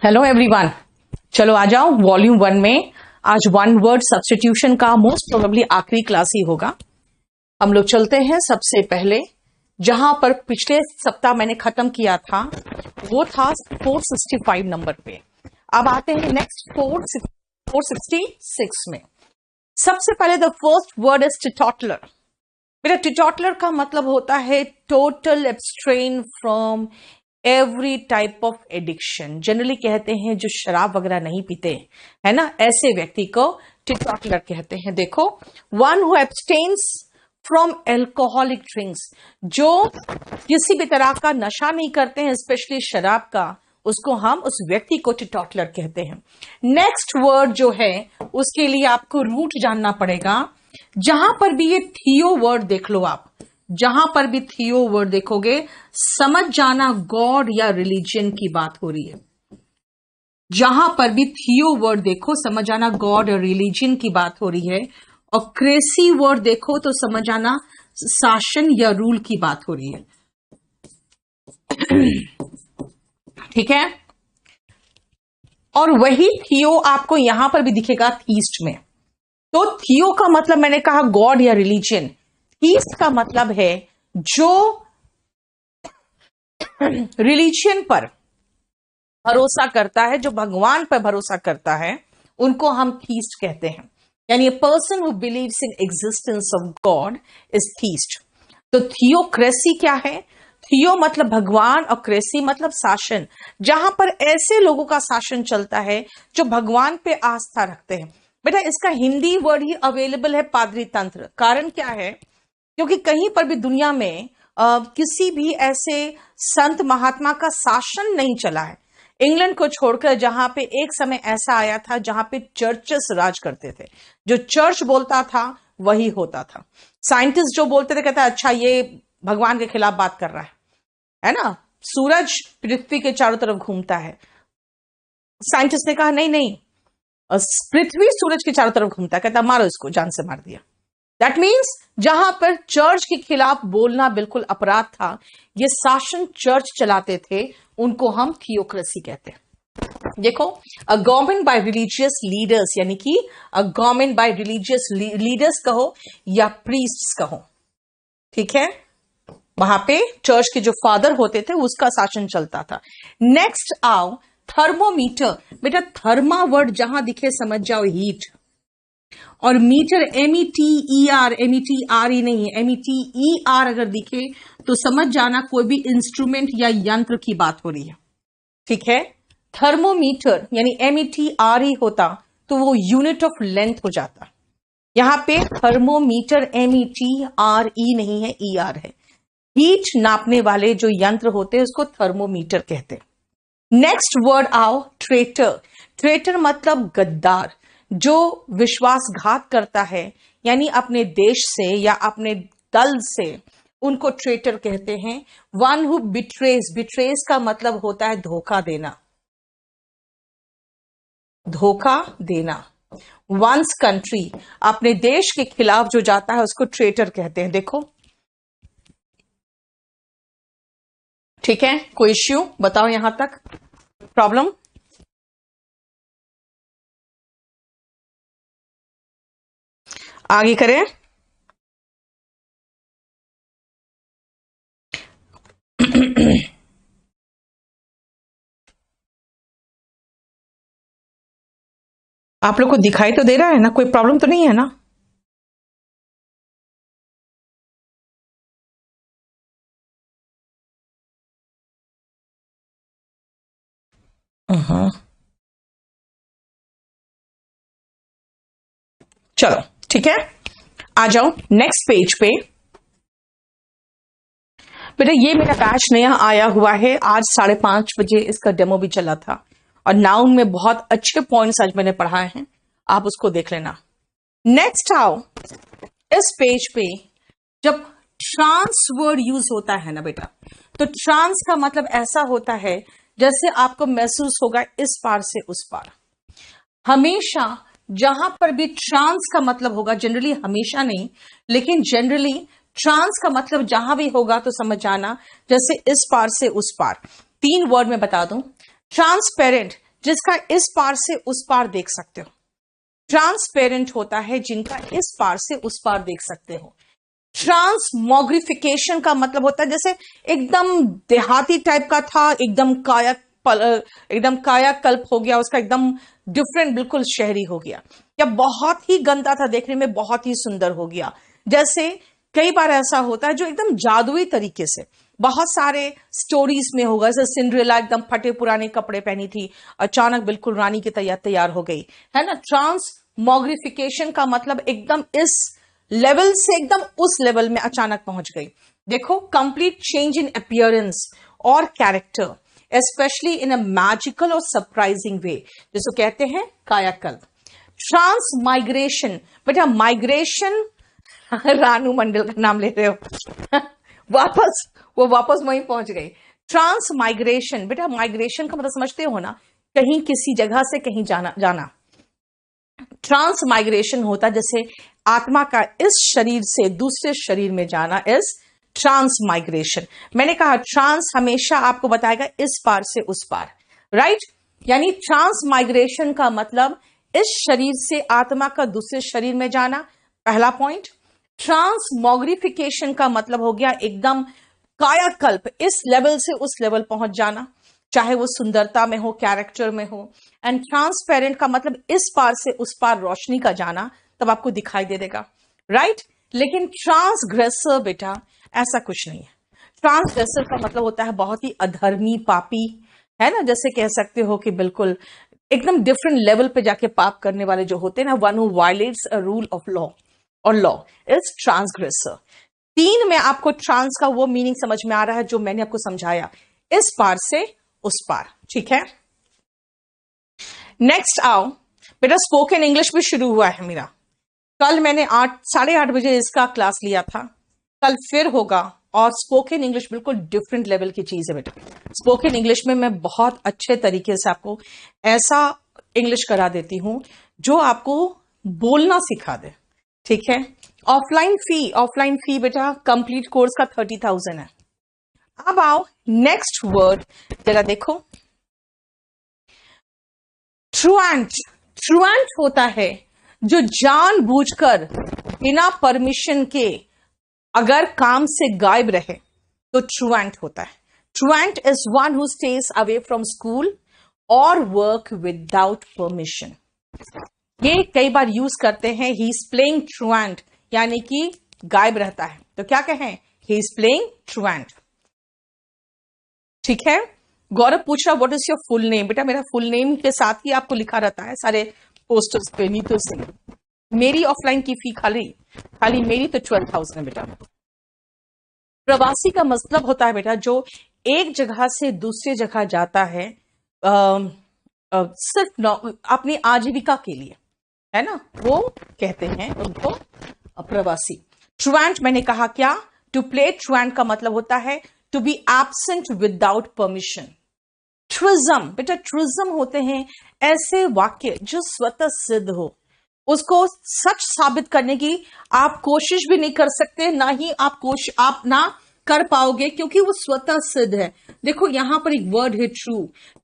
Hello everyone, चलो आ जाओ volume 1 में। आज वन वर्ड सब्स्टिट्यूशन का मोस्ट प्रोबेबली आखिरी क्लास ही होगा। हम लोग चलते हैं सबसे पहले जहां पर पिछले सप्ताह मैंने खत्म किया था, वो था 465 नंबर पे। अब आते हैं नेक्स्ट 466 में। सबसे पहले the first word is teetotaller. बेटा टीटॉटलर का मतलब होता है total abstain from every type of addiction. Generally कहते हैं जो शराब वगैरह नहीं पीते, है ना, ऐसे व्यक्ति को टीटॉटलर कहते हैं। देखो, one who abstains from alcoholic drinks, जो किसी भी तरह का नशा नहीं करते हैं, स्पेशली शराब का, उसको हम उस व्यक्ति को टीटॉटलर कहते हैं। नेक्स्ट वर्ड जो है उसके लिए आपको रूट जानना पड़ेगा। जहां पर भी ये थियो वर्ड देख लो आप, जहां पर भी थियो वर्ड देखोगे समझ जाना गॉड या रिलीजन की बात हो रही है। जहां पर भी थियो वर्ड देखो समझ जाना गॉड और रिलीजन की बात हो रही है। और क्रेसी वर्ड देखो तो समझ जाना शासन या रूल की बात हो रही है। ठीक है, और वही थियो आपको यहां पर भी दिखेगा थीस्ट में। तो थियो का मतलब मैंने कहा गॉड या रिलीजन, थीस्ट का मतलब है जो रिलीजन पर भरोसा करता है, जो भगवान पर भरोसा करता है, उनको हम थीस्ट कहते हैं। यानी a person who believes in existence of God is theist. तो थियोक्रेसी क्या है? थियो मतलब भगवान और क्रेसी मतलब शासन। जहां पर ऐसे लोगों का शासन चलता है जो भगवान पे आस्था रखते हैं। बेटा इसका हिंदी वर्ड ही अवेलेबल है, पादरी तंत्र। कारण क्या है? क्योंकि कहीं पर भी दुनिया में किसी भी ऐसे संत महात्मा का शासन नहीं चला है, इंग्लैंड को छोड़कर, जहां पे एक समय ऐसा आया था जहां पे चर्चेस राज करते थे। जो चर्च बोलता था वही होता था। साइंटिस्ट जो बोलते थे कहता अच्छा ये भगवान के खिलाफ बात कर रहा है ना, सूरज पृथ्वी के चारों तरफ घूमता है। साइंटिस्ट ने कहा नहीं नहीं, पृथ्वी सूरज के चारों तरफ घूमता है। कहता मारो इसको, जान से मार दिया। दैट मीन्स जहां पर चर्च के खिलाफ बोलना बिल्कुल अपराध था, ये शासन चर्च चलाते थे, उनको हम थियोक्रेसी कहते हैं। देखो, a government by religious leaders, यानी कि a government by religious leaders कहो या प्रीस्ट्स कहो, ठीक है, वहां पे चर्च के जो फादर होते थे उसका शासन चलता था। नेक्स्ट आओ थर्मोमीटर। बेटा थर्मा वर्ड जहां दिखे समझ जाओ हीट, और मीटर METER, METRE नहीं है, METER अगर दिखे तो समझ जाना कोई भी इंस्ट्रूमेंट या यंत्र की बात हो रही है। ठीक है, थर्मोमीटर यानी METRE होता तो वो यूनिट ऑफ लेंथ हो जाता। यहां पे थर्मोमीटर METRE नहीं है, ER है। हीट नापने वाले जो यंत्र होते हैं उसको थर्मोमीटर कहते हैं। नेक्स्ट वर्ड आओ ट्रेटर। ट्रेटर मतलब गद्दार, जो विश्वासघात करता है, यानी अपने देश से या अपने दल से, उनको ट्रेटर कहते हैं। वन हु बिट्रेज, बिट्रेज का मतलब होता है धोखा देना, धोखा देना। वंस कंट्री, अपने देश के खिलाफ जो जाता है उसको ट्रेटर कहते हैं। देखो, ठीक है, कोई इश्यू बताओ यहां तक, प्रॉब्लम? आगे करें। आप लोग को दिखाई तो दे रहा है ना, कोई प्रॉब्लम तो नहीं है ना? चलो ठीक है, आ जाओ नेक्स्ट पेज पे। बेटा ये मेरा बैच नया आया हुआ है, आज 5:30 बजे इसका डेमो भी चला था, और नाउन में बहुत अच्छे पॉइंट्स आज मैंने पढ़ाए हैं, आप उसको देख लेना। नेक्स्ट आओ इस पेज पे, जब ट्रांस वर्ड यूज होता है ना बेटा, तो ट्रांस का मतलब ऐसा होता है जैसे आपको महसूस होगा इस पार से उस पार। हमेशा जहां पर भी ट्रांस का मतलब होगा, जनरली हमेशा नहीं लेकिन जनरली ट्रांस का मतलब जहां भी होगा तो समझ जाना जैसे इस पार से उस पार। 3 वर्ड में बता दूं, ट्रांसपेरेंट जिसका इस पार से उस पार देख सकते हो। ट्रांसपेरेंट होता है जिनका इस पार से उस पार देख सकते हो। ट्रांसमोग्रिफिकेशन का मतलब होता है जैसे एकदम देहाती टाइप का था, एकदम कायाकल्प हो गया, उसका एकदम डिफरेंट, बिल्कुल शहरी हो गया, या बहुत ही गंदा था देखने में, बहुत ही सुंदर हो गया। जैसे कई बार ऐसा होता है जो एकदम जादुई तरीके से, बहुत सारे स्टोरीज में होगा, जैसे सिंड्रेला एकदम फटे पुराने कपड़े पहनी थी, अचानक बिल्कुल रानी की तैयार हो गई, है ना। ट्रांसमोग्रिफिकेशन का मतलब एकदम इस लेवल से एकदम उस लेवल में अचानक पहुंच गई। देखो, कंप्लीट चेंज इन अपीयरेंस और character, especially in a magical और सरप्राइजिंग वे, जिसको कहते हैं कायाकल्प। ट्रांस माइग्रेशन, बेटा माइग्रेशन रानू मंडल का नाम ले रहे हो वो वापस वहीं पहुंच गई। ट्रांस माइग्रेशन, बेटा माइग्रेशन का मतलब समझते हो ना, कहीं किसी जगह से कहीं जाना। ट्रांस माइग्रेशन होता है जैसे आत्मा का इस शरीर से दूसरे शरीर में जाना, इज ट्रांस माइग्रेशन। मैंने कहा ट्रांस हमेशा आपको बताएगा इस पार से उस पार, राइट। यानी ट्रांस माइग्रेशन का मतलब इस शरीर से आत्मा का दूसरे शरीर में जाना, पहला पॉइंट। ट्रांसमोग्रिफिकेशन का मतलब हो गया एकदम कायाकल्प, इस लेवल से उस लेवल पहुंच जाना, चाहे वो सुंदरता में हो, कैरेक्टर में हो। एंड ट्रांसपेरेंट का मतलब इस पार से उस पार रोशनी का जाना, तब आपको दिखाई दे देगा, राइट। लेकिन ट्रांसग्रेसर बेटा ऐसा कुछ नहीं है। ट्रांसग्रेसर का मतलब होता है बहुत ही अधर्मी, पापी, है ना। जैसे कह सकते हो कि बिल्कुल एकदम डिफरेंट लेवल पे जाके पाप करने वाले जो होते हैं ना, one who violets a rule of law और लॉ इज ट्रांसग्रेसर। 3 में आपको ट्रांस का वो मीनिंग समझ में आ रहा है जो मैंने आपको समझाया, इस पार से उस पार, ठीक है। नेक्स्ट आओ बेटा, स्पोकन इंग्लिश भी शुरू हुआ है मेरा। कल मैंने 8:30 बजे इसका क्लास लिया था, कल फिर होगा। और स्पोकन इंग्लिश बिल्कुल डिफरेंट लेवल की चीज है बेटा। स्पोकन इंग्लिश में मैं बहुत अच्छे तरीके से आपको ऐसा इंग्लिश करा देती हूं जो आपको बोलना सिखा दे, ठीक है। ऑफलाइन फी बेटा कंप्लीट कोर्स का 30,000 है। अब आओ नेक्स्ट वर्ड, जरा देखो, ट्रुएंट। ट्रुएंट होता है जो जानबूझकर बिना परमिशन के अगर काम से गायब रहे तो ट्रुएंट होता है। Truant is one who stays away from school और वर्क विदाउट परमिशन। ये कई बार यूज करते हैं, ही इज प्लेइंग ट्रुएंट, यानी कि गायब रहता है, तो क्या कहें, ही इज प्लेइंग ट्रुएंट, ठीक है। गौरव पूछ रहा what is your full name, बेटा मेरा फुल नेम के साथ ही आपको लिखा रहता है सारे पोस्टर्स पे, नीतू सिंह। मेरी ऑफलाइन की फी खाली मेरी तो 12,000 है बेटा। प्रवासी का मतलब होता है बेटा जो एक जगह से दूसरी जगह जाता है सिर्फ अपनी आजीविका के लिए, है ना, वो कहते हैं उनको प्रवासी। ट्रुएंट मैंने कहा क्या, टू प्ले ट्रुएंट का मतलब होता है to be absent without permission. Truism बेटा, ट्रिज्म होते हैं ऐसे वाक्य जो स्वतः सिद्ध हो, उसको सच साबित करने की आप कोशिश भी नहीं कर सकते, ना ही आप ना कर पाओगे, क्योंकि वो स्वतः सिद्ध है। देखो यहां पर एक वर्ड है ट्रू।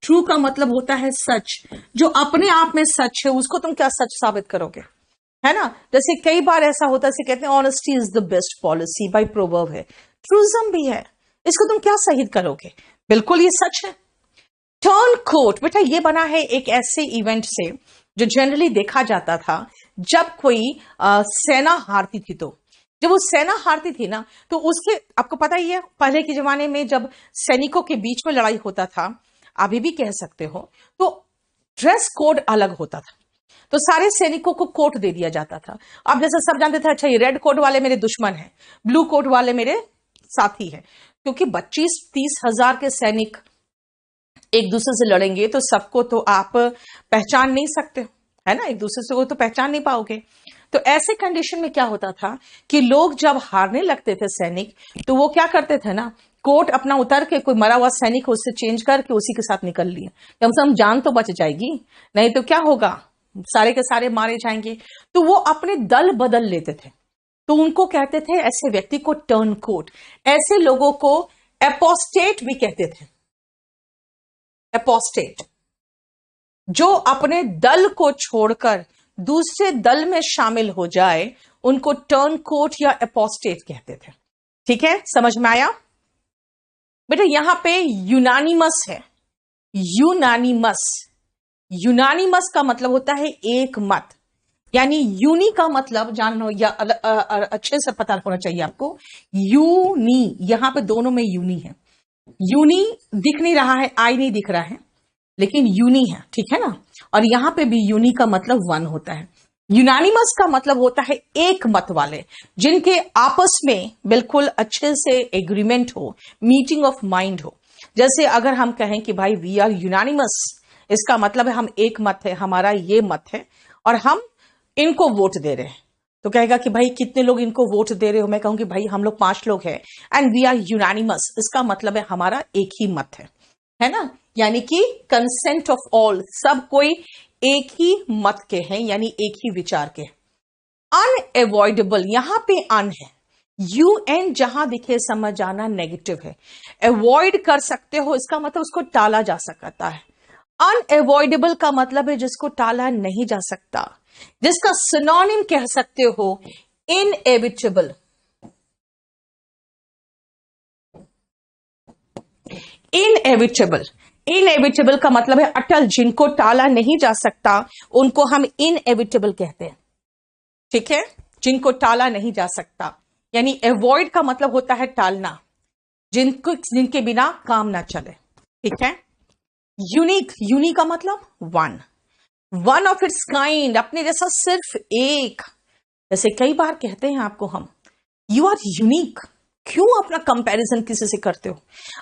ट्रू का मतलब होता है सच, जो अपने आप में सच है उसको तुम क्या सच साबित करोगे, है ना। जैसे कई बार ऐसा होता है, कहते हैं honesty is the best policy, by proverb है। ट्रूजम भी है, इसको तुम क्या सही करोगे, बिल्कुल ये सच है। टर्न कोट बेटा ये बना है एक ऐसे इवेंट से जो जनरली देखा जाता था जब कोई सेना हारती थी। तो जब वो सेना हारती थी ना, तो उसके आपको पता ही है, पहले के जमाने में जब सैनिकों के बीच में लड़ाई होता था, अभी भी कह सकते हो, तो ड्रेस कोड अलग होता था। तो सारे सैनिकों को कोट दे दिया जाता था। अब जैसे सब जानते थे, अच्छा ये रेड कोट वाले मेरे दुश्मन हैं, ब्लू कोट वाले मेरे साथी हैं, क्योंकि 25-30 हजार के सैनिक एक दूसरे से लड़ेंगे तो सबको तो आप पहचान नहीं सकते, है ना, एक दूसरे से वो तो पहचान नहीं पाओगे। तो ऐसे कंडीशन में क्या होता था कि लोग जब हारने लगते थे सैनिक, तो वो क्या करते थे ना, कोट अपना उतर के कोई मरा हुआ सैनिक उससे चेंज करके उसी के साथ निकल लिए, कम से कम जान तो बच जाएगी, नहीं तो क्या होगा, सारे के सारे मारे जाएंगे। तो वो अपने दल बदल लेते थे, तो उनको कहते थे, ऐसे व्यक्ति को टर्न कोट। ऐसे लोगों को एपोस्टेट भी कहते थे, एपोस्टेट। जो अपने दल को छोड़कर दूसरे दल में शामिल हो जाए उनको टर्न कोट या एपोस्टेट कहते थे। ठीक है, समझ में आया बेटा? यहां पे यूनानिमस है, यूनानिमस। यूनानिमस का मतलब होता है एक मत, यानी यूनी का मतलब जानो या अच्छे से पता होना चाहिए आपको। यूनी, यहां पे दोनों में यूनी है। यूनी दिख नहीं रहा है, आई नहीं दिख रहा है, लेकिन यूनी है, ठीक है ना। और यहां पे भी यूनी का मतलब वन होता है। यूनानिमस का मतलब होता है एक मत वाले, जिनके आपस में बिल्कुल अच्छे से एग्रीमेंट हो, मीटिंग ऑफ माइंड हो। जैसे अगर हम कहें कि भाई वी आर यूनानिमस, इसका मतलब है हम एक मत है, हमारा ये मत है और हम इनको वोट दे रहे हैं। तो कहेगा कि भाई कितने लोग इनको वोट दे रहे हो? मैं कहूंगी भाई हम लोग 5 लोग हैं एंड वी आर यूनानिमस, इसका मतलब है हमारा एक ही मत है ना। यानी कि कंसेंट ऑफ ऑल, सब कोई एक ही मत के हैं, यानी एक ही विचार के। अनएवॉइडेबल, यहां पे अन है, यूएन जहां दिखे समझ जाना नेगेटिव है। अवॉइड कर सकते हो, इसका मतलब उसको टाला जा सकता है। अनएवॉइडेबल का मतलब है जिसको टाला नहीं जा सकता, जिसका सिनोनिम कह सकते हो इनएविटेबल। इनएविटेबल, इनएविटेबल का मतलब है अटल, जिनको टाला नहीं जा सकता उनको हम इनएविटेबल कहते हैं। ठीक है, जिनको टाला नहीं जा सकता, यानी अवॉइड का मतलब होता है टालना, जिनके बिना काम ना चले। ठीक है। यूनिक, यूनिक का मतलब one, one of its kind, अपने जैसा सिर्फ एक। जैसे कई बार कहते हैं आपको हम, यू आर यूनिक। क्यों अपना कंपैरिजन किसी से करते हो?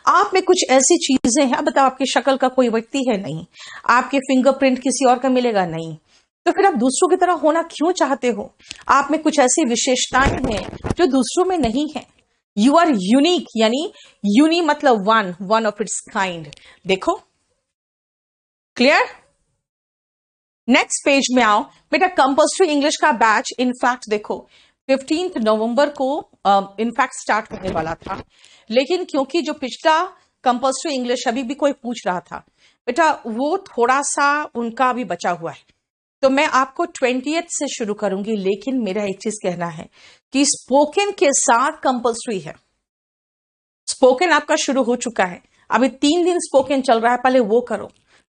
आप में कुछ ऐसी चीजें हैं, बताओ आपकी शक्ल का कोई व्यक्ति है नहीं, आपके फिंगरप्रिंट किसी और का मिलेगा नहीं, तो फिर आप दूसरों की तरह होना क्यों चाहते हो? आप में कुछ ऐसी विशेषताएं हैं जो दूसरों में नहीं है। यू आर यूनिक, यानी यूनी मतलब one, one of its kind. देखो क्लियर? नेक्स्ट पेज में आओ बेटा। कंपल्सरी इंग्लिश का बैच इनफैक्ट देखो 15 नवंबर को इनफैक्ट स्टार्ट होने वाला था, लेकिन क्योंकि जो पिछला कंपल्सरी इंग्लिश अभी भी कोई पूछ रहा था बेटा, वो थोड़ा सा उनका अभी बचा हुआ है, तो मैं आपको 20th से शुरू करूंगी। लेकिन मेरा एक चीज कहना है कि स्पोकन के साथ कंपल्सरी है। स्पोकन आपका शुरू हो चुका है, अभी 3 दिन स्पोकन चल रहा है, पहले वो करो।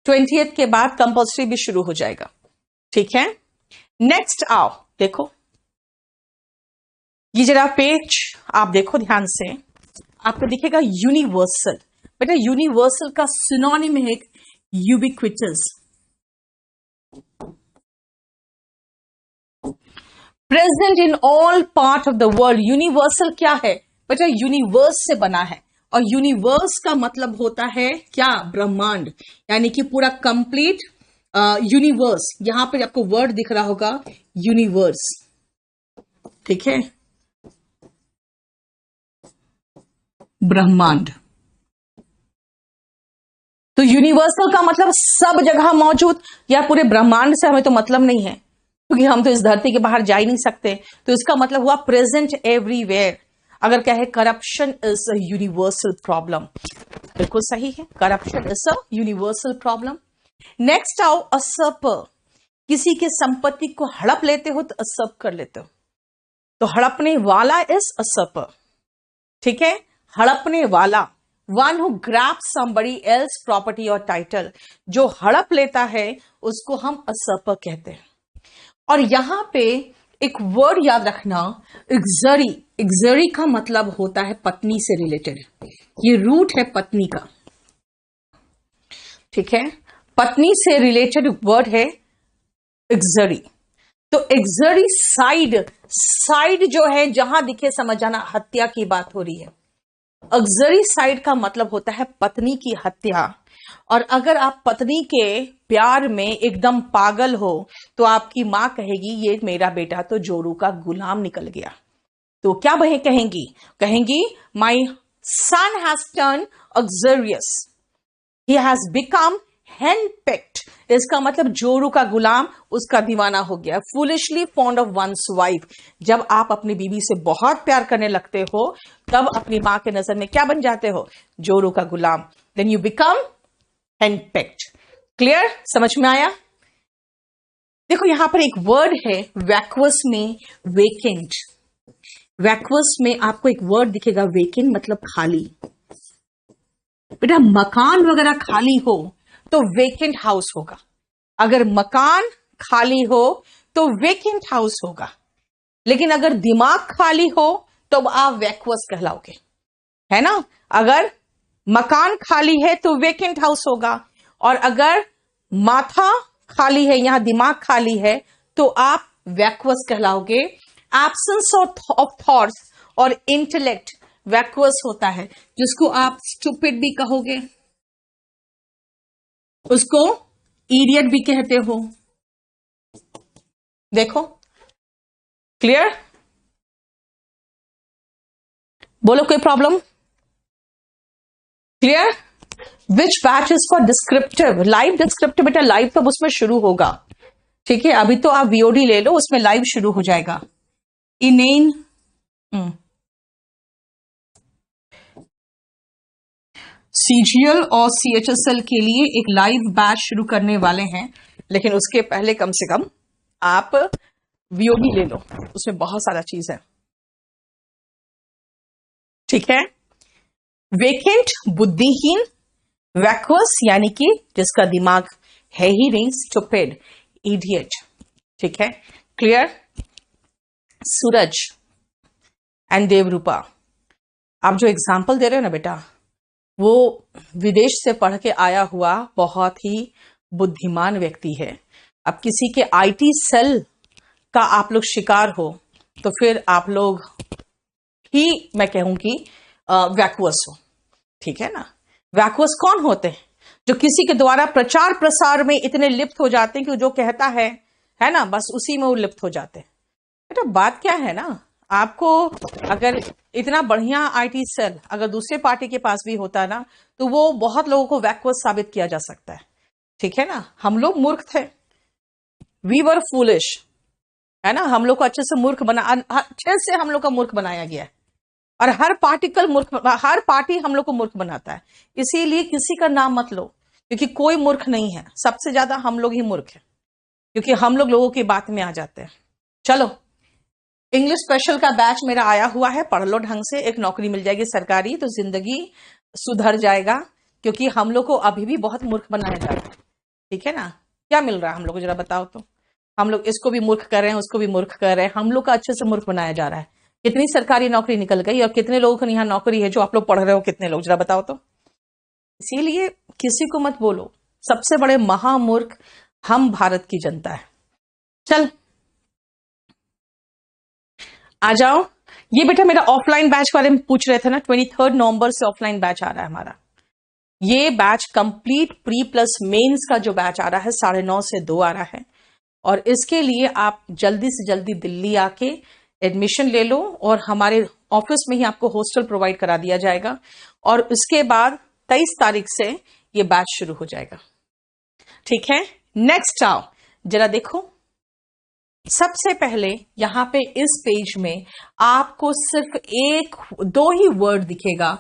20th के बाद कंपल्सरी भी शुरू हो जाएगा। ठीक है, नेक्स्ट आओ देखो, ये जरा पेज आप देखो ध्यान से, आपको दिखेगा यूनिवर्सल। बेटा यूनिवर्सल का सिनोनिम है ubiquitous, present in all part of the world. Universal क्या है बेटा? यूनिवर्स से बना है, और यूनिवर्स का मतलब होता है क्या? ब्रह्मांड, यानी कि पूरा कंप्लीट यूनिवर्स। यहां पर आपको वर्ड दिख रहा होगा यूनिवर्स, ठीक है, ब्रह्मांड। तो यूनिवर्सल का मतलब सब जगह मौजूद, या पूरे ब्रह्मांड से हमें तो मतलब नहीं है, क्योंकि हम तो इस धरती के बाहर जा ही नहीं सकते। तो इसका मतलब हुआ प्रेजेंट एवरीवेयर। अगर कहे corruption is a universal problem, बिल्कुल सही है, corruption is a universal problem. Next आओ असप, किसी के संपत्ति को हड़प लेते हो तो असप कर लेते हो, तो हड़पने वाला इज असप। ठीक है, हड़पने वाला, one who grabs somebody else property और टाइटल, जो हड़प लेता है उसको हम असप कहते हैं। और यहां पे एक वर्ड याद रखना, एक्सरी। एक्सरी का मतलब होता है पत्नी से रिलेटेड, ये रूट है पत्नी का। ठीक है, पत्नी से रिलेटेड वर्ड है एक्सरी। तो एक्सरी साइड, साइड जो है जहां दिखे समझ जाना हत्या की बात हो रही है। एक्सरी साइड का मतलब होता है पत्नी की हत्या। और अगर आप पत्नी के प्यार में एकदम पागल हो तो आपकी मां कहेगी ये मेरा बेटा तो जोरू का गुलाम निकल गया। तो क्या वह कहेंगी? कहेंगी my son has turned uxorious, he has become henpecked. इसका मतलब जोरू का गुलाम, उसका दीवाना हो गया। Foolishly fond of one's wife, जब आप अपनी बीवी से बहुत प्यार करने लगते हो तब अपनी मां के नजर में क्या बन जाते हो? जोरू का गुलाम। Then you become henpecked. Clear, समझ में आया? देखो यहां पर एक वर्ड है वैक्वस में, वेकेंट। वैक्वस में आपको एक वर्ड दिखेगा वेकेंट, मतलब खाली। बेटा मकान वगैरह खाली हो तो वेकेंट हाउस होगा। अगर मकान खाली हो तो वेकेंट हाउस होगा, लेकिन अगर दिमाग खाली हो तो आप वैक्वस कहलाओगे, है ना? अगर मकान खाली है तो वेकेंट हाउस होगा, और अगर माथा खाली है, यहां दिमाग खाली है, तो आप वैक्वस कहलाओगे। एब्सेंस ऑफ थॉट्स और इंटेलेक्ट वैक्वस होता है, जिसको आप स्टूपिड भी कहोगे, उसको इडियट भी कहते हो। देखो क्लियर? बोलो कोई problem? Clear? Which batch is for descriptive? Live descriptive बेटा लाइव तब उसमें शुरू होगा, ठीक है? अभी तो आप वीओडी ले लो, उसमें लाइव शुरू हो जाएगा। इनेन सीजीएल और सीएचएसएल के लिए एक लाइव बैच शुरू करने वाले हैं, लेकिन उसके पहले कम से कम आप वीओडी ले लो, उसमें बहुत सारा चीज है, ठीक है? वेकेंट बुद्धिहीन, वैक्वस यानी कि जिसका दिमाग है ही नहीं, स्टूपिड, इडियट, ठीक है? क्लियर? सूरज एंड देवरूपा, आप जो एग्जाम्पल दे रहे हो ना बेटा, वो विदेश से पढ़ के आया हुआ बहुत ही बुद्धिमान व्यक्ति है। अब किसी के आईटी सेल का आप लोग शिकार हो तो फिर आप लोग ही, मैं कहूंगी, वैक्वस हो, ठीक है ना? वैक्वस कौन होते हैं? जो किसी के द्वारा प्रचार प्रसार में इतने लिप्त हो जाते हैं कि जो कहता है ना, बस उसी में वो लिप्त हो जाते हैं। बेटा बात क्या है ना, आपको अगर इतना बढ़िया आईटी सेल अगर दूसरे पार्टी के पास भी होता ना, तो वो बहुत लोगों को वैक्वस साबित किया जा सकता है, ठीक है ना? हम लोग मूर्ख थे, वी वर फूलिश, है ना? हम लोग को अच्छे से अच्छे से हम लोग का मूर्ख बनाया गया है, और हर पार्टी हम लोग को मूर्ख बनाता है। इसीलिए किसी का नाम मत लो, क्योंकि कोई मूर्ख नहीं है, सबसे ज्यादा हम लोग ही मूर्ख हैं, क्योंकि हम लोगों की बात में आ जाते हैं। चलो, इंग्लिश स्पेशल का बैच मेरा आया हुआ है, पढ़ लो ढंग से, एक नौकरी मिल जाएगी सरकारी, तो जिंदगी सुधर जाएगा, क्योंकि हम लोग को अभी भी बहुत मूर्ख बनाया जा रहा है, ठीक है ना? क्या मिल रहा है हम लोग को, जरा बताओ तो। हम लोग इसको भी मूर्ख कर रहे हैं, उसको भी मूर्ख कर रहे हैं, हम लोग का अच्छे से मूर्ख बनाया जा रहा है। कितनी सरकारी नौकरी निकल गई, और कितने लोगों को यहाँ नौकरी है जो आप लोग पढ़ रहे हो, कितने लोग, जरा बताओ तो। इसीलिए किसी को मत बोलो, सबसे बड़े महामूर्ख हम भारत की जनता है। चल आ जाओ। ये बेटा मेरा ऑफलाइन बैच बारे में पूछ रहे थे ना, 23 नवंबर से ऑफलाइन बैच आ रहा है हमारा। ये batch complete pre plus mains का जो बैच आ रहा है, 9:30 से 2 आ रहा है, और इसके लिए आप जल्दी से जल्दी दिल्ली आके एडमिशन ले लो, और हमारे ऑफिस में ही आपको हॉस्टल प्रोवाइड करा दिया जाएगा, और इसके बाद 23 तारीख से ये बैच शुरू हो जाएगा, ठीक है? नेक्स्ट आओ, जरा देखो। सबसे पहले यहां पे इस पेज में आपको सिर्फ दो ही वर्ड दिखेगा,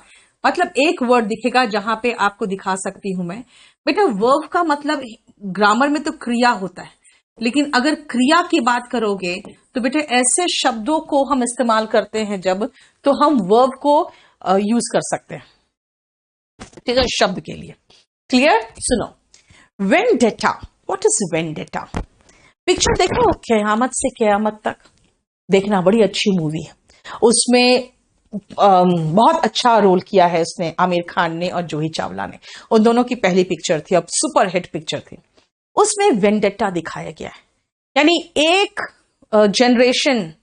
मतलब एक वर्ड दिखेगा जहां पे आपको दिखा सकती हूं मैं। बेटा वर्ब का मतलब ग्रामर में तो क्रिया होता है, लेकिन अगर क्रिया की बात करोगे तो बेटा ऐसे शब्दों को हम इस्तेमाल करते हैं जब, तो हम वर्ब को यूज कर सकते हैं, ठीक है, शब्द के लिए। क्लियर? सुनो, vendetta, what is vendetta? Picture देखो, क़यामत से क़यामत तक, देखना, बड़ी अच्छी मूवी है। उसमें बहुत अच्छा रोल किया है उसने, आमिर खान ने और जूही चावला ने। उन दोनों की पहली पिक्चर थी, अब सुपर हिट पिक्चर थी। उसमें वेंडेटा दिखाया गया है, यानी एक जनरेशन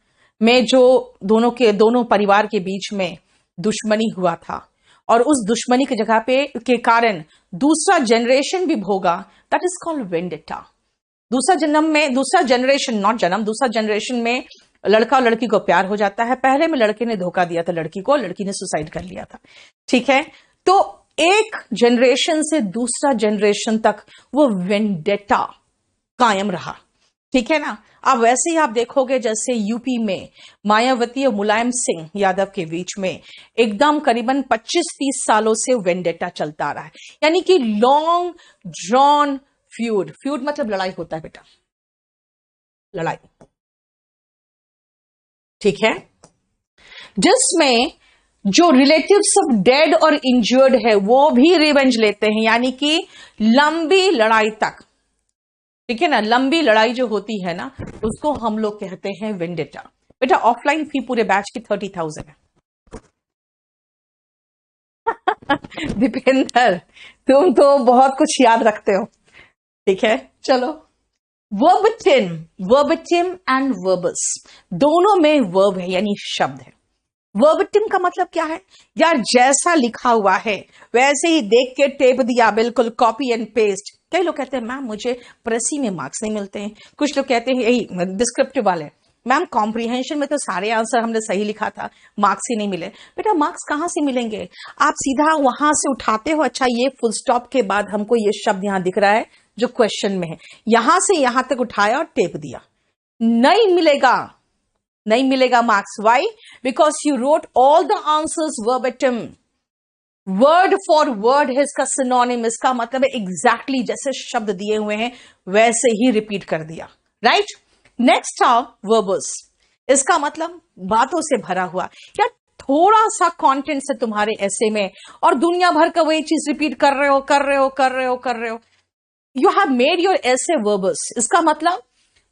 में जो दोनों परिवार के बीच में दुश्मनी हुआ था, और उस दुश्मनी की जगह पे के कारण दूसरा जनरेशन भी भोगा, दैट इज कॉल्ड वेंडेटा। दूसरा जनरेशन में लड़का और लड़की को प्यार हो जाता है। पहले में लड़के ने धोखा दिया था लड़की को, लड़की ने सुसाइड कर लिया था, ठीक है? तो एक जनरेशन से दूसरा जनरेशन तक वो वेंडेटा कायम रहा, ठीक है ना? अब वैसे ही आप देखोगे जैसे यूपी में मायावती और मुलायम सिंह यादव के बीच में एकदम करीबन 25-30 सालों से वेंडेटा चलता रहा है, यानी कि लॉन्ग ड्रॉन फ्यूड, फ्यूड मतलब लड़ाई होता है बेटा, लड़ाई, ठीक है, जिसमें जो रिलेटिव्स ऑफ डेड और इंजर्ड है वो भी रिवेंज लेते हैं, यानी कि लंबी लड़ाई तक, ठीक है ना, लंबी लड़ाई जो होती है ना उसको हम लोग कहते हैं वेंडेटा। बेटा ऑफलाइन फी पूरे बैच की 30,000 है। दीपेंद्र तुम तो बहुत कुछ याद रखते हो, ठीक है, चलो। वर्बटिम, वर्बटिम एंड वर्बस दोनों में वर्ब है यानी शब्द है। वर्बटिम का मतलब क्या है यार, जैसा लिखा हुआ है वैसे ही देख के टेप दिया, बिल्कुल कॉपी एंड पेस्ट। कई लोग कहते हैं मैम मुझे प्रेसी में मार्क्स नहीं मिलते हैं, कुछ लोग कहते हैं यही डिस्क्रिप्टिव वाले, मैम कॉम्प्रिहेंशन में तो सारे आंसर हमने सही लिखा था, मार्क्स ही नहीं मिले। बेटा मार्क्स कहां से मिलेंगे, आप सीधा वहां से उठाते हो, अच्छा ये फुल स्टॉप के बाद हमको ये शब्द यहां दिख रहा है जो क्वेश्चन में है, यहां से यहां तक उठाया और टेप दिया, नहीं मिलेगा, नहीं मिलेगा marks. Why? Because you wrote all the answers verbatim, word for word है इसका सिनोनिम, इसका मतलब है एग्जैक्टली जैसे शब्द दिए हुए हैं वैसे ही रिपीट कर दिया, राइट। नेक्स्ट आओ वर्बस, इसका मतलब बातों से भरा हुआ, या थोड़ा सा कंटेंट से तुम्हारे ऐसे में और दुनिया भर का वही चीज रिपीट कर रहे हो कर रहे हो कर रहे हो कर रहे हो, you have made your essays verbose. इसका मतलब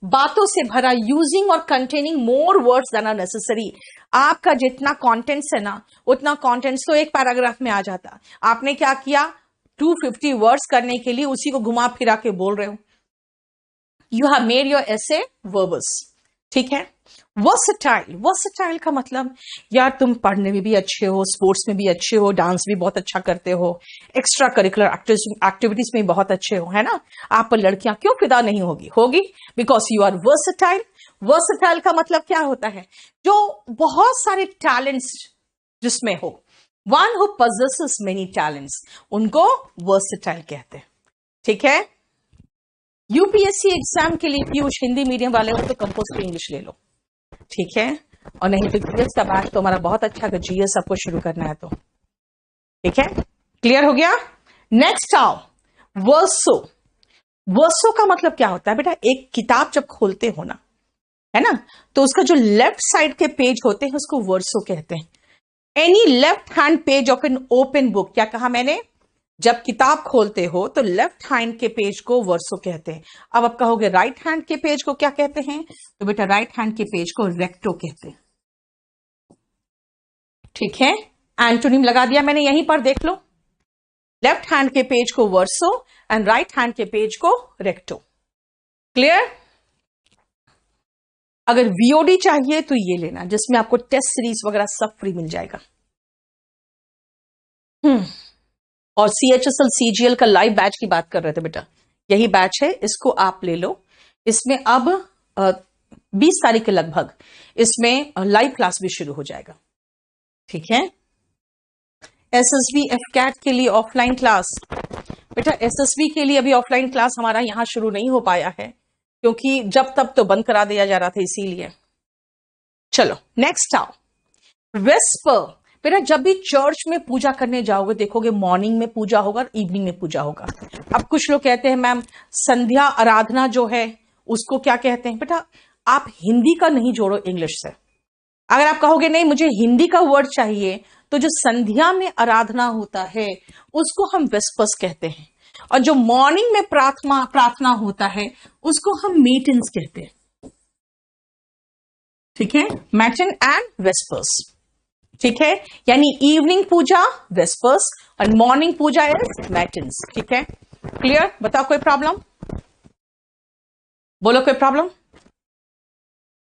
बातों से भरा, यूजिंग और containing more words than are necessary. आपका जितना कंटेंट्स है ना उतना कंटेंट्स तो एक पैराग्राफ में आ जाता, आपने क्या किया 250 वर्ड्स करने के लिए उसी को घुमा फिरा के बोल रहे हो। You have made your essays verbose, ठीक है। वर्सेटाइल, वर्सेटाइल का मतलब यार तुम पढ़ने में भी अच्छे हो, स्पोर्ट्स में भी अच्छे हो, डांस भी बहुत अच्छा करते हो, एक्स्ट्रा करिकुलर एक्टिविटीज में बहुत अच्छे हो, है ना, आप पर लड़कियां क्यों फिदा नहीं होगी, होगी because you are versatile. Versatile का मतलब क्या होता है, जो बहुत सारे टैलेंट्स जिसमें हो, one who possesses many talents, उनको वर्सेटाइल कहते हैं, ठीक है। यूपीएससी एग्जाम के लिए पीयूष हिंदी मीडियम वाले हो तो कंपोजिट इंग्लिश ले लो, ठीक है, और नहीं तो जीएस का बैच तो हमारा बहुत अच्छा, अगर जीएस आपको शुरू करना है तो, ठीक है, क्लियर हो गया। नेक्स्ट आओ वर्सो। वर्सो का मतलब क्या होता है बेटा, एक किताब जब खोलते हो ना, है ना, तो उसका जो लेफ्ट साइड के पेज होते हैं उसको वर्सो कहते हैं। Any left hand page of an open book, क्या कहा मैंने, जब किताब खोलते हो तो लेफ्ट हैंड के पेज को वर्सो कहते हैं। अब आप कहोगे राइट हैंड के पेज को क्या कहते हैं, तो बेटा राइट हैंड के पेज को रेक्टो कहते हैं, ठीक है। एंटोनिम लगा दिया मैंने यहीं पर, देख लो, लेफ्ट हैंड के पेज को वर्सो एंड राइट हैंड के पेज को रेक्टो, क्लियर। अगर वीओडी चाहिए तो ये लेना, जिसमें आपको टेस्ट सीरीज वगैरह सब फ्री मिल जाएगा। और सीएचएसएल सीजीएल का लाइव बैच की बात कर रहे थे बेटा, यही बैच है, इसको आप ले लो। इसमें अब 20 तारीख के लगभग इसमें लाइव क्लास भी शुरू हो जाएगा, ठीक है। एसएसबी एफकैट के लिए ऑफलाइन क्लास, बेटा एसएसबी के लिए अभी ऑफलाइन क्लास हमारा यहां शुरू नहीं हो पाया है क्योंकि जब तब तो बंद करा दिया जा रहा था, इसीलिए। चलो नेक्स्ट आओ वेस्पर। बेटा जब भी चर्च में पूजा करने जाओगे देखोगे मॉर्निंग में पूजा होगा और इवनिंग में पूजा होगा। अब कुछ लोग कहते हैं मैम संध्या आराधना जो है उसको क्या कहते हैं, बेटा आप हिंदी का नहीं जोड़ो इंग्लिश से। अगर आप कहोगे नहीं मुझे हिंदी का वर्ड चाहिए, तो जो संध्या में आराधना होता है उसको हम वेस्पर्स कहते हैं, और जो मॉर्निंग में प्रार्थना होता है उसको हम मेटिन्स कहते हैं, ठीक है, मैटिन एंड वेस्पर्स, ठीक है। यानी इवनिंग पूजा वेस्पर्स और मॉर्निंग पूजा इज मैटिन्स, ठीक है, क्लियर। बताओ कोई प्रॉब्लम, बोलो कोई प्रॉब्लम।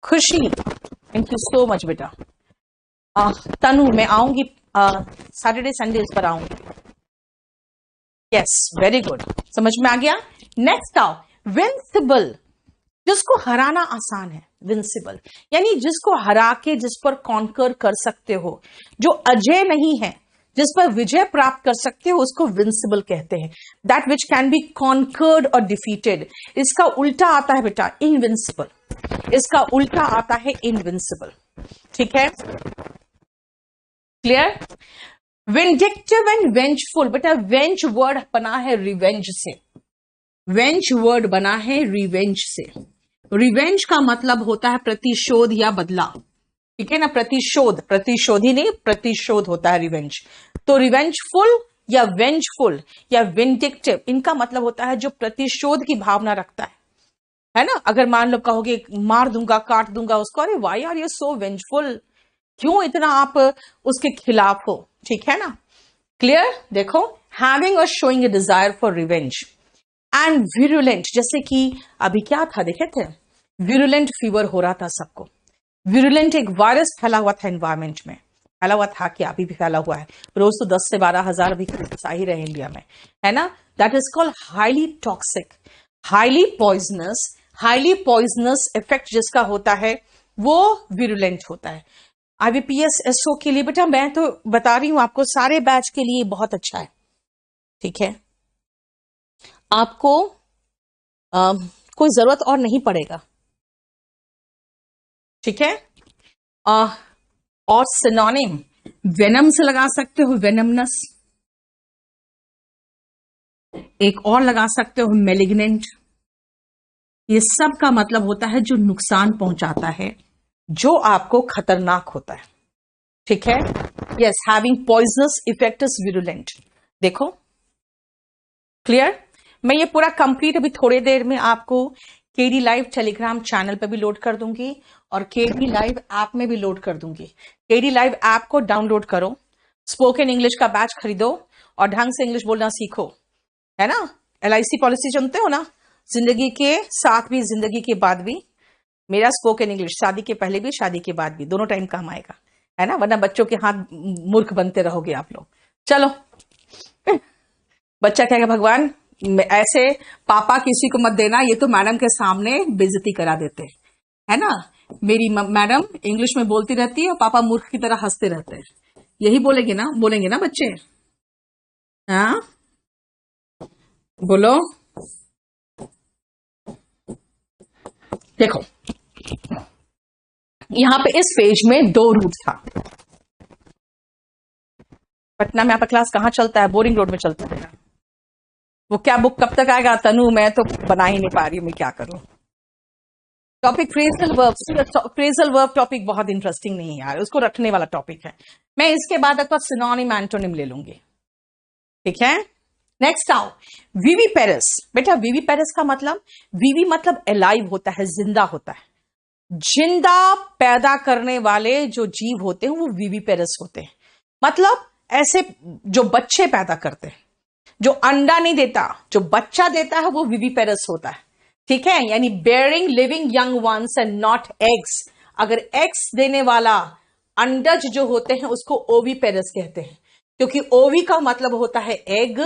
खुशी, थैंक यू सो मच बेटा। तनु मैं आऊंगी सैटरडे संडे पर आऊंगी, यस वेरी गुड, समझ में आ गया। नेक्स्ट आओ विंसिबल, जिसको हराना आसान है, विंसिबल यानी जिसको हरा के जिस पर कॉन्कर कर सकते हो, जो अजय नहीं है जिस पर विजय प्राप्त कर सकते हो उसको विंसिबल कहते हैं। That which can be conquered और डिफीटेड। इसका उल्टा आता है बेटा इनविंसिबल, इसका उल्टा आता है इनविंसिबल, ठीक है, क्लियर। विंडिक्टिव एंड वेंजफुल, बेटा वेंज वर्ड बना है रिवेंज से, वेंज वर्ड बना है रिवेंज से। रिवेंज का मतलब होता है प्रतिशोध या बदला, ठीक है ना। प्रतिशोध, प्रतिशोधी नहीं, प्रतिशोध होता है रिवेंज। तो रिवेंजफुल या वेंजफुल या विंडिक्टिव, इनका मतलब होता है जो प्रतिशोध की भावना रखता है ना। अगर मान लो कहोगे मार दूंगा, काट दूंगा उसको, अरे why are you so vengeful, क्यों इतना आप उसके खिलाफ हो, ठीक है ना। क्लियर। देखो, हैविंग और showing A desire for revenge and virulent, जैसे कि अभी क्या था देखे थे, विरुलेंट फीवर हो रहा था सबको। विरुलेंट एक वायरस फैला हुआ था एनवायरमेंट में, फैला हुआ था कि अभी भी फैला हुआ है, रोज तो 10 से 12 हजार अभी केसेस आ ही रहे इंडिया में, है ना। That is called highly toxic, highly poisonous effect जिसका होता है वो विरुलेंट होता है। आईबीपीएस एसओ के लिए बेटा मैं तो बता रही हूं आपको, सारे बैच के लिए बहुत अच्छा है, ठीक है। आपको कोई जरूरत और नहीं पड़ेगा, ठीक है। और सिनोनिम वेनम से लगा सकते हो, वेनमनस। एक और लगा सकते हो मेलिग्नेंट। ये सब का मतलब होता है जो नुकसान पहुंचाता है, जो आपको खतरनाक होता है, ठीक है। Yes, having poisonous effect is virulent. देखो, क्लियर। मैं ये पूरा कंप्लीट अभी थोड़ी देर में आपको केडी लाइव टेलीग्राम चैनल पे भी लोड कर दूंगी और केडी लाइव ऐप में भी लोड कर दूंगी। केडी लाइव ऐप को डाउनलोड करो, स्पोकन इंग्लिश का बैच खरीदो और ढंग से इंग्लिश बोलना सीखो, है ना। LIC पॉलिसी जानते हो ना, जिंदगी के साथ भी जिंदगी के बाद भी। मेरा स्पोकन इंग्लिश शादी के पहले भी शादी के बाद भी दोनों टाइम काम आएगा, है ना, वरना बच्चों के हाथ मूर्ख बनते रहोगे आप लोग। चलो, बच्चा कहेगा भगवान ऐसे पापा किसी को मत देना, ये तो मैडम के सामने बेइज्जती करा देते हैं, है ना। मेरी मैडम इंग्लिश में बोलती रहती है और पापा मूर्ख की तरह हंसते रहते हैं। यही बोलेंगे ना बच्चे, हाँ बोलो। देखो, यहां पे इस पेज में 2 रूट था। पटना में आपका क्लास कहाँ चलता है? बोरिंग रोड में चलता है। वो क्या बुक कब तक आएगा तनु? मैं तो बना ही नहीं पा रही हूँ, मैं क्या करूं। Topic phrasal verb, phrasal verb topic बहुत इंटरेस्टिंग नहीं है यार, उसको रखने वाला टॉपिक है। मैं इसके बाद आपका सिनोनिम एंटोनिम ले लूंगी, ठीक है। नेक्स्ट आओ, वीवी पेरिस। बेटा वीवी पेरिस का मतलब, वीवी मतलब अलाइव होता है, जिंदा होता है। जिंदा पैदा करने वाले जो जीव होते हैं वो वीवी पेरिस होते हैं। मतलब ऐसे जो बच्चे पैदा करते हैं, जो अंडा नहीं देता, जो बच्चा देता है वो वीवी पेरिस होता है, ठीक है। यानी bearing living young ones and not eggs. अगर एग्स देने वाला अंडज जो होते हैं उसको ओवी पेरिस कहते हैं, क्योंकि ओवी का मतलब होता है एग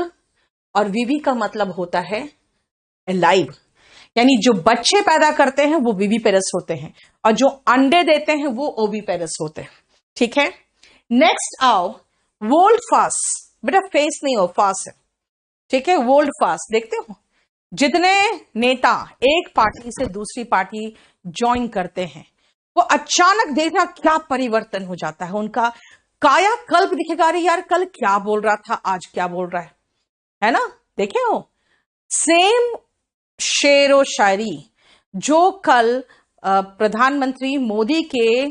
और वीवी का मतलब होता है लाइव। यानी जो बच्चे पैदा करते हैं वो वीवी पेरिस होते हैं और जो अंडे देते हैं वो ओवी पेरिस होते हैं, ठीक है। नेक्स्ट आओ, वोल्ड फास। बेटा फेस नहीं हो, फास है, ठीक है। वोल्ड फास देखते हो, जितने नेता एक पार्टी से दूसरी पार्टी ज्वाइन करते हैं वो अचानक देखना क्या परिवर्तन हो जाता है, उनका कायाकल्प दिखेगा। अरे यार कल क्या बोल रहा था, आज क्या बोल रहा है ना। देखे हो, सेम शेरो शायरी जो कल प्रधानमंत्री मोदी के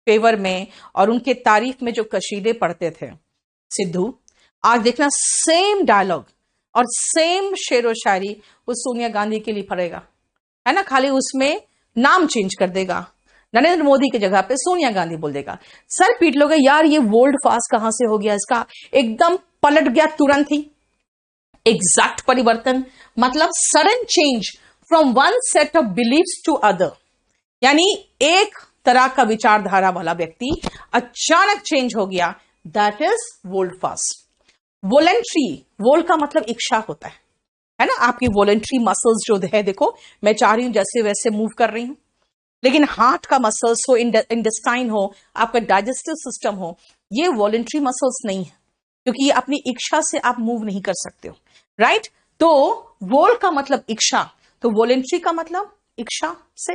फेवर में और उनके तारीफ में जो कशीदे पढ़ते थे सिद्धू, आज देखना सेम डायलॉग और सेम शेरो शायरी वो सोनिया गांधी के लिए पड़ेगा, है ना। खाली उसमें नाम चेंज कर देगा, नरेंद्र मोदी की जगह पे सोनिया गांधी बोल देगा। सर पीट लोगे यार, ये वोल्ड फास्ट कहां से हो गया, इसका एकदम पलट गया तुरंत ही। एग्जैक्ट परिवर्तन मतलब sudden change from one set of beliefs to other. यानी एक तरह का विचारधारा वाला व्यक्ति अचानक चेंज हो गया, दैट इज वोल्ड फास्ट। वॉलेंट्री, वोल का मतलब इच्छा होता है ना। आपकी वॉलेंट्री मसल्स जो है, देखो मैं चाह रही हूं जैसे वैसे मूव कर रही हूं, लेकिन हार्ट का मसल्स हो, इंटेस्टाइन हो, आपका डाइजेस्टिव सिस्टम हो, ये वॉलेंट्री मसल्स नहीं है, क्योंकि ये अपनी इच्छा से आप मूव नहीं कर सकते हो, राइट। तो वोल का मतलब इच्छा, तो वॉलेंट्री का मतलब इच्छा से।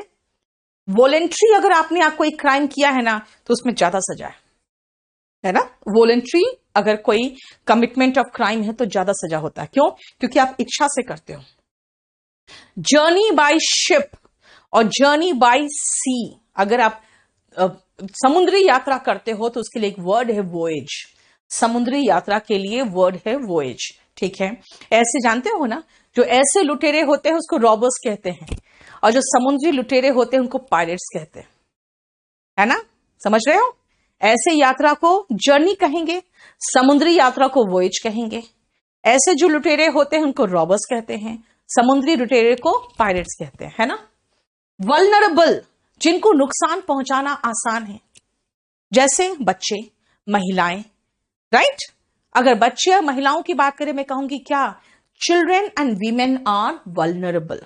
वॉलेंट्री अगर आपने आपको एक क्राइम किया है ना तो उसमें ज्यादा सजा है, है ना। वॉलंटरी अगर कोई कमिटमेंट ऑफ क्राइम है तो ज्यादा सजा होता है। क्यों? क्योंकि आप इच्छा से करते हो। जर्नी बाय शिप और जर्नी बाय सी, अगर आप समुद्री यात्रा करते हो तो उसके लिए एक वर्ड है वोएज। समुद्री यात्रा के लिए वर्ड है वोएज, ठीक है। ऐसे जानते हो ना, जो ऐसे लुटेरे होते हैं उसको रॉबर्स कहते हैं, और जो समुद्री लुटेरे होते हैं उनको पायरेट्स कहते हैं, है ना। समझ रहे हो? ऐसे यात्रा को जर्नी कहेंगे, समुद्री यात्रा को वोएज कहेंगे। ऐसे जो लुटेरे होते हैं उनको रॉबर्स कहते हैं, समुद्री लुटेरे को पायरेट्स कहते हैं, है ना। वल्नरेबल, जिनको नुकसान पहुंचाना आसान है, जैसे बच्चे, महिलाएं, राइट। अगर बच्चे और महिलाओं की बात करें, मैं कहूंगी क्या, children and women are vulnerable,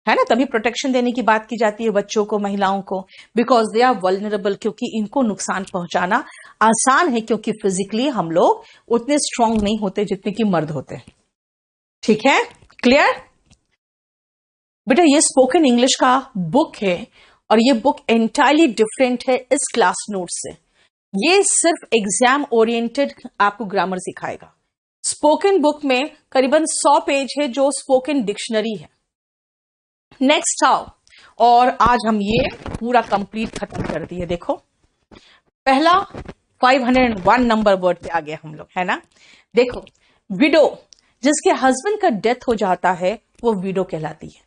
है ना। तभी प्रोटेक्शन देने की बात की जाती है बच्चों को, महिलाओं को, बिकॉज दे आर वल्नरेबल, क्योंकि इनको नुकसान पहुंचाना आसान है, क्योंकि फिजिकली हम लोग उतने स्ट्रांग नहीं होते जितने कि मर्द होते हैं, ठीक है। क्लियर बेटा? ये स्पोकन इंग्लिश का बुक है, और ये बुक एंटायरली डिफरेंट है इस क्लास नोट से। ये सिर्फ एग्जाम ओरिएंटेड आपको ग्रामर सिखाएगा। स्पोकन बुक में करीबन 100 पेज है जो स्पोकन डिक्शनरी है। नेक्स्ट आओ, और आज हम ये पूरा कंप्लीट खत्म कर दिए। देखो, पहला 501 नंबर वर्ड पे आ गया हम लोग, है ना। देखो, विडो, जिसके हस्बैंड का डेथ हो जाता है वो विडो कहलाती है,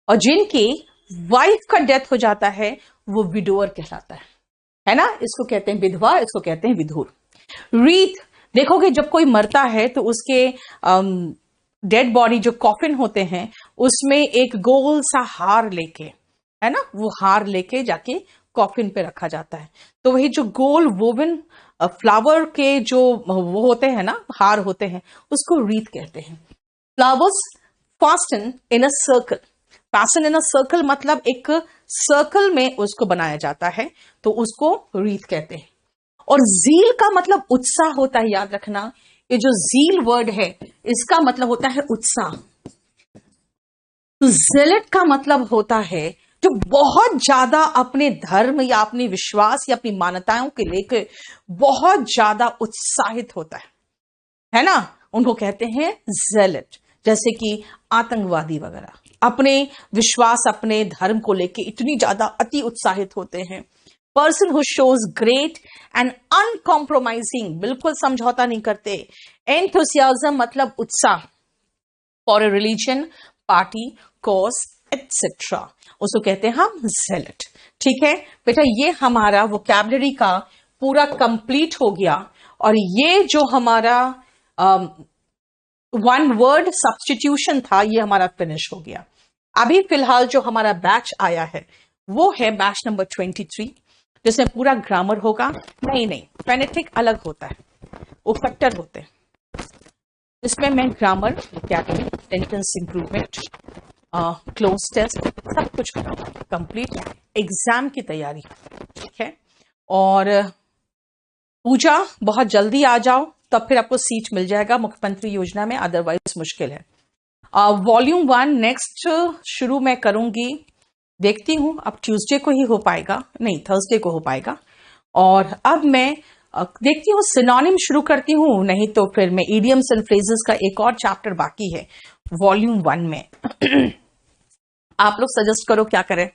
और जिनकी वाइफ का डेथ हो जाता है वो विडोअर कहलाता है ना। इसको कहते हैं विधवा, इसको कहते हैं विधुर। रीत, देखोगे जब कोई मरता है तो उसके डेड बॉडी, जो कॉफिन होते हैं, उसमें एक गोल सा हार लेके, है ना, वो हार लेके जाके कॉफिन पे रखा जाता है। तो वही जो गोल वोवन फ्लावर के जो वो होते हैं ना, हार होते हैं, उसको रीत कहते हैं। Flowers fasten in a circle, fasten in a circle मतलब एक सर्कल में उसको बनाया जाता है, तो उसको रीत कहते हैं। और जील का मतलब उत्साह होता है, याद रखना। ये जो जील वर्ड है इसका मतलब होता है उत्साह। तो जेलेट का मतलब होता है जो बहुत ज्यादा अपने धर्म या अपने विश्वास या अपनी मान्यताओं के लेकर बहुत ज्यादा उत्साहित होता है ना, उनको कहते हैं जेलेट। जैसे कि आतंकवादी वगैरह अपने विश्वास, अपने धर्म को लेकर इतनी ज्यादा अति उत्साहित होते हैं। Person who shows great and uncompromising, बिल्कुल समझौता नहीं करते। एंथुसियाज्म मतलब उत्साह, for a religion, party, cause etcetera, उसको कहते हैं हम zealot। ठीक है बेटा, ये हमारा वोकैबुलरी का पूरा कंप्लीट हो गया, और ये जो हमारा वन वर्ड सब्स्टिट्यूशन था ये हमारा फिनिश हो गया। अभी फिलहाल जो हमारा बैच आया है वो है बैच नंबर 23, जिसमें पूरा ग्रामर होगा। नहीं, फेनेटिक अलग होता है, वो फैक्टर होते हैं। इसमें मैं grammar, vocabulary, sentence improvement, cloze test सब कुछ कराऊंगा, कंप्लीट एग्जाम की तैयारी, ठीक है। और पूजा बहुत जल्दी आ जाओ, तब फिर आपको सीट मिल जाएगा मुख्यमंत्री योजना में, अदरवाइज मुश्किल है। वॉल्यूम 1 नेक्स्ट शुरू मैं करूंगी, देखती हूं अब ट्यूसडे को ही हो पाएगा, नहीं थर्सडे को हो पाएगा। और अब मैं देखती हूँ सिनोनिम शुरू करती हूँ, नहीं तो फिर मैं इडियम्स एंड फ्रेजेस का एक और चैप्टर बाकी है वॉल्यूम 1 में। आप लोग सजेस्ट करो क्या करें,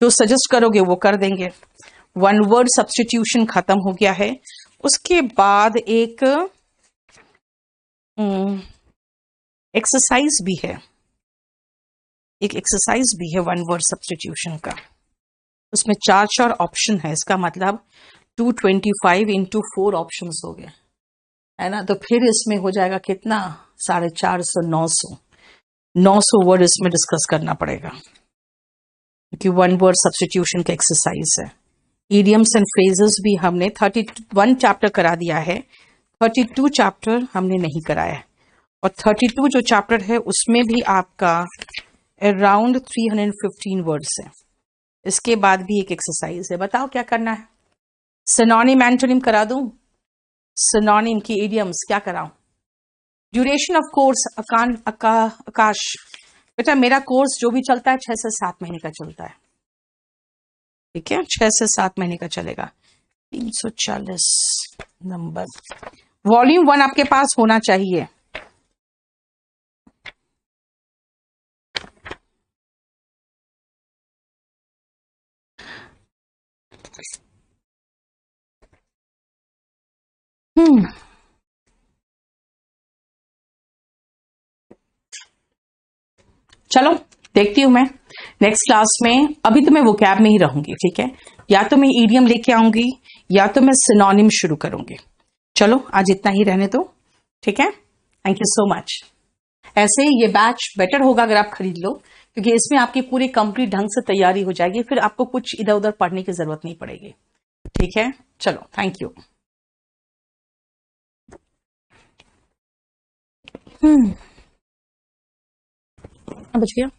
जो सजेस्ट करोगे वो कर देंगे। वन वर्ड सब्स्टिट्यूशन खत्म हो गया है, उसके बाद एक एक्सरसाइज भी है, एक एक्सरसाइज भी है वन वर्ड सब्स्टिट्यूशन का। उसमें 4 ऑप्शन है, इसका मतलब 225 इंटू 4 ऑप्शन हो गए, है ना। तो फिर इसमें हो जाएगा कितना, 450, 900 वर्ड इसमें डिस्कस करना पड़ेगा, क्योंकि वन वर्ड सब्स्टिट्यूशन का एक्सरसाइज है। इडियम्स एंड फ्रेजेस भी हमने 31 चैप्टर करा दिया है, 32 चैप्टर हमने नहीं कराया है, और 32 जो चैप्टर है उसमें भी आपका अराउंड 315 वर्ड्स है। इसके बाद भी एक एक्सरसाइज है, बताओ क्या करना है। सिनोनिम एंटोनिम करा दूं, सिनोनिम की इडियम्स क्या कराऊं। ड्यूरेशन ऑफ कोर्स, आकाश बेटा मेरा कोर्स जो भी चलता है 6 से 7 महीने का चलता है, ठीक है, 6 से 7 महीने का चलेगा। 340 नंबर। वॉल्यूम 1 आपके पास होना चाहिए। चलो देखती हूं मैं नेक्स्ट क्लास में। अभी तो मैं वोकैब में ही रहूंगी, ठीक है। या तो मैं ईडियम लेके आऊंगी या तो मैं सिनोनिम शुरू करूंगी। चलो आज इतना ही रहने दो, ठीक है। Thank you so much. ऐसे ये बैच बेटर होगा अगर आप खरीद लो, क्योंकि इसमें आपकी पूरी कंप्लीट ढंग से तैयारी हो जाएगी, फिर आपको कुछ इधर उधर पढ़ने की जरूरत नहीं पड़ेगी, ठीक है। चलो थैंक यू। बच गया।